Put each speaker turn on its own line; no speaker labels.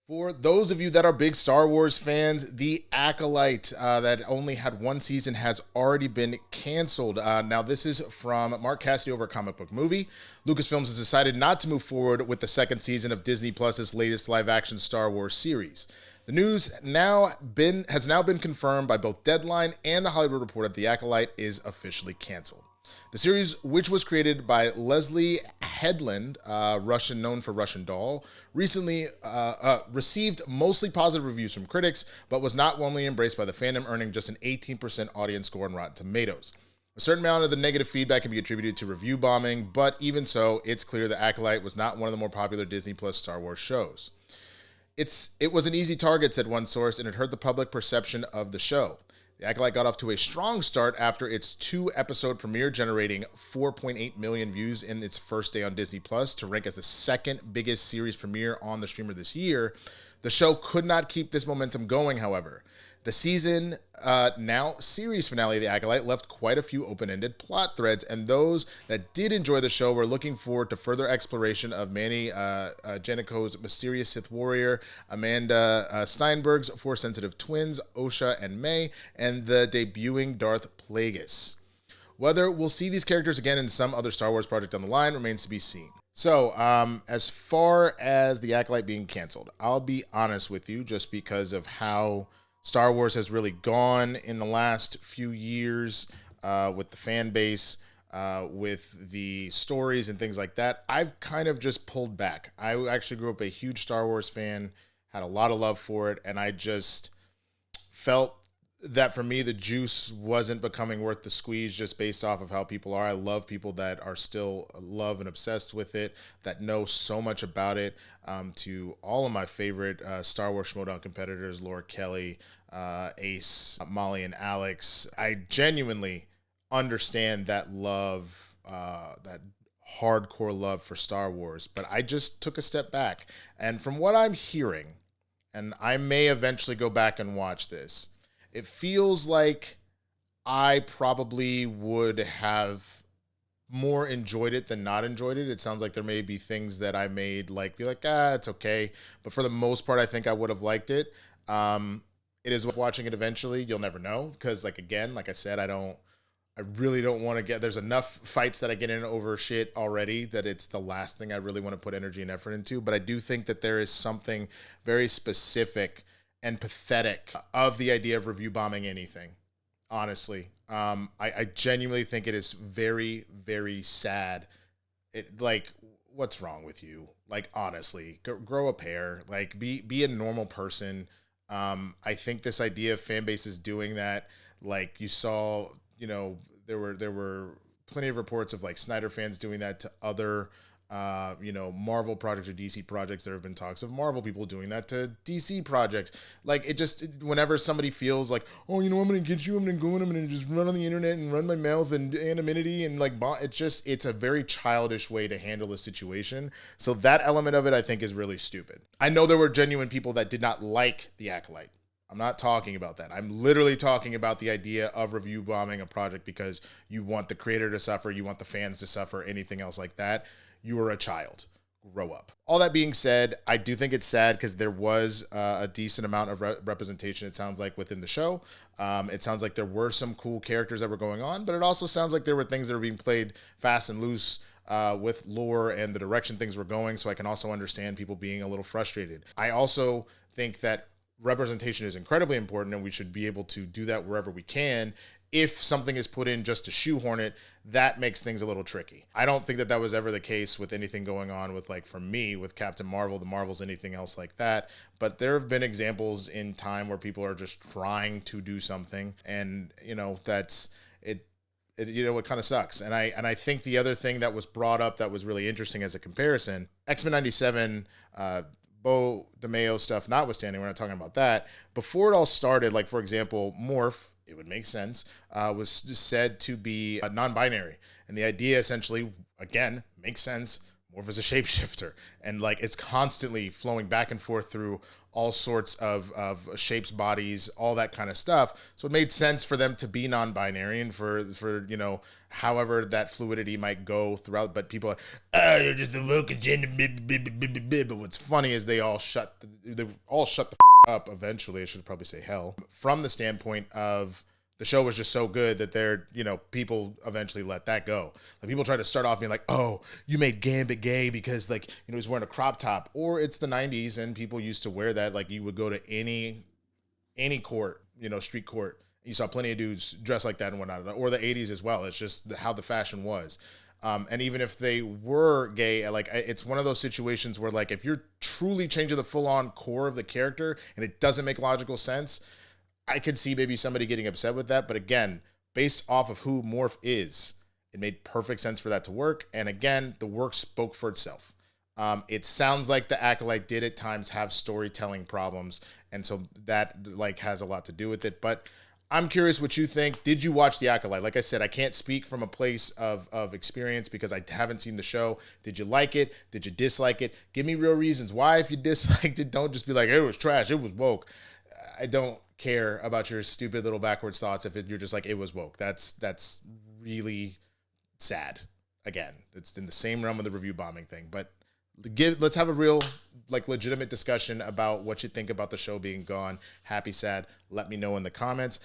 For those of you that are big Star Wars fans, The Acolyte, that only had one season, has already been canceled. Now, this is from Mark Cassidy over Comic Book Movie. Lucasfilms has decided not to move forward with the second season of Disney Plus's latest live-action Star Wars series. The news has now been confirmed by both Deadline and The Hollywood Reporter that The Acolyte is officially canceled. The series, which was created by Leslie Headland, Russian known for Russian Doll, recently received mostly positive reviews from critics, but was not warmly embraced by the fandom, earning just an 18% audience score on Rotten Tomatoes. A certain amount of the negative feedback can be attributed to review bombing, but even so, it's clear that Acolyte was not one of the more popular Disney Plus Star Wars shows. It was an easy target, said one source, and it hurt the public perception of the show. The Acolyte got off to a strong start after its 2-episode premiere, generating 4.8 million views in its first day on Disney Plus to rank as the second biggest series premiere on the streamer this year. The show could not keep this momentum going, however. The season, now series finale of The Acolyte left quite a few open-ended plot threads, and those that did enjoy the show were looking forward to further exploration of Manny Janico's mysterious Sith warrior, Amanda Steinberg's Force-sensitive twins, Osha and May, and the debuting Darth Plagueis. Whether we'll see these characters again in some other Star Wars project down the line remains to be seen. So, as far as The Acolyte being canceled, I'll be honest with you, just because of how Star Wars has really gone in the last few years with the fan base, with the stories and things like that. I've kind of just pulled back. I actually grew up a huge Star Wars fan, had a lot of love for it, and I just felt that for me, the juice wasn't becoming worth the squeeze just based off of how people are. I love people that are still love and obsessed with it, that know so much about it. To all of my favorite Star Wars Schmoedown competitors, Laura Kelly, Ace, Molly, and Alex, I genuinely understand that love, that hardcore love for Star Wars, but I just took a step back. And from what I'm hearing, and I may eventually go back and watch this, it feels like I probably would have more enjoyed it than not enjoyed it. It sounds like there may be things that I made be like, it's okay. But for the most part, I think I would have liked it. It is watching it eventually. You'll never know. Because again, like I said, I really don't want to there's enough fights that I get in over shit already that it's the last thing I really want to put energy and effort into. But I do think that there is something very specific and pathetic of the idea of review bombing anything, honestly. I genuinely think it is very, very sad. What's wrong with you? Honestly, grow a pair. Be a normal person. I think this idea of fan bases doing that, you saw, there were plenty of reports of Snyder fans doing that to other Marvel projects or DC projects. There have been talks of Marvel people doing that to DC projects. Whenever somebody feels I'm going to get you, I'm going to just run on the internet and run my mouth and anonymity and it's a very childish way to handle a situation. So that element of it, I think, is really stupid. I know there were genuine people that did not like The Acolyte. I'm not talking about that. I'm literally talking about the idea of review bombing a project because you want the creator to suffer, you want the fans to suffer, anything else like that. You are a child. Grow up. All that being said, I do think it's sad because there was a decent amount of representation, it sounds like, within the show. It sounds like there were some cool characters that were going on, but it also sounds like there were things that were being played fast and loose with lore and the direction things were going, so I can also understand people being a little frustrated. I also think that representation is incredibly important, and we should be able to do that wherever we can. If something is put in just to shoehorn it, that makes things a little tricky. I don't think that was ever the case with anything going on with, for me, with Captain Marvel, the Marvels, anything else like that. But there have been examples in time where people are just trying to do something, and, that's it. It kind of sucks. And I think the other thing that was brought up that was really interesting as a comparison, X-Men 97, Bo DeMeo stuff notwithstanding, we're not talking about that. Before it all started, for example, Morph, it would make sense, was said to be non-binary. And the idea essentially, again, makes sense. morph as a shapeshifter, and like it's constantly flowing back and forth through all sorts of shapes, bodies, all that kind of stuff. So it made sense for them to be non-binary and for you know, however that fluidity might go throughout. But people are, oh, you're just the woke agenda. But what's funny is they all shut the up eventually. I should probably say hell, from the standpoint of the show was just so good that they're, you know, people eventually let that go. Like people try to start off being like, oh, you made Gambit gay because like, you know, he's wearing a crop top, or it's the 90s and people used to wear that. Like you would go to any court, you know, street court. You saw plenty of dudes dressed like that and whatnot, or the 80s as well. It's just how the fashion was. And even if they were gay, like it's one of those situations where like, if you're truly changing the full on core of the character and it doesn't make logical sense, I could see maybe somebody getting upset with that. But again, based off of who Morph is, it made perfect sense for that to work. And again, the work spoke for itself. It sounds like the Acolyte did at times have storytelling problems. And so that like has a lot to do with it. But I'm curious what you think. Did you watch the Acolyte? Like I said, I can't speak from a place of experience because I haven't seen the show. Did you like it? Did you dislike it? Give me real reasons why. If you disliked it, don't just be like, it was trash, it was woke. I don't care about your stupid little backwards thoughts if you're just like, it was woke. That's really sad. Again, it's in the same realm of the review bombing thing. But let's have a real, like, legitimate discussion about what you think about the show being gone. Happy, sad. Let me know in the comments.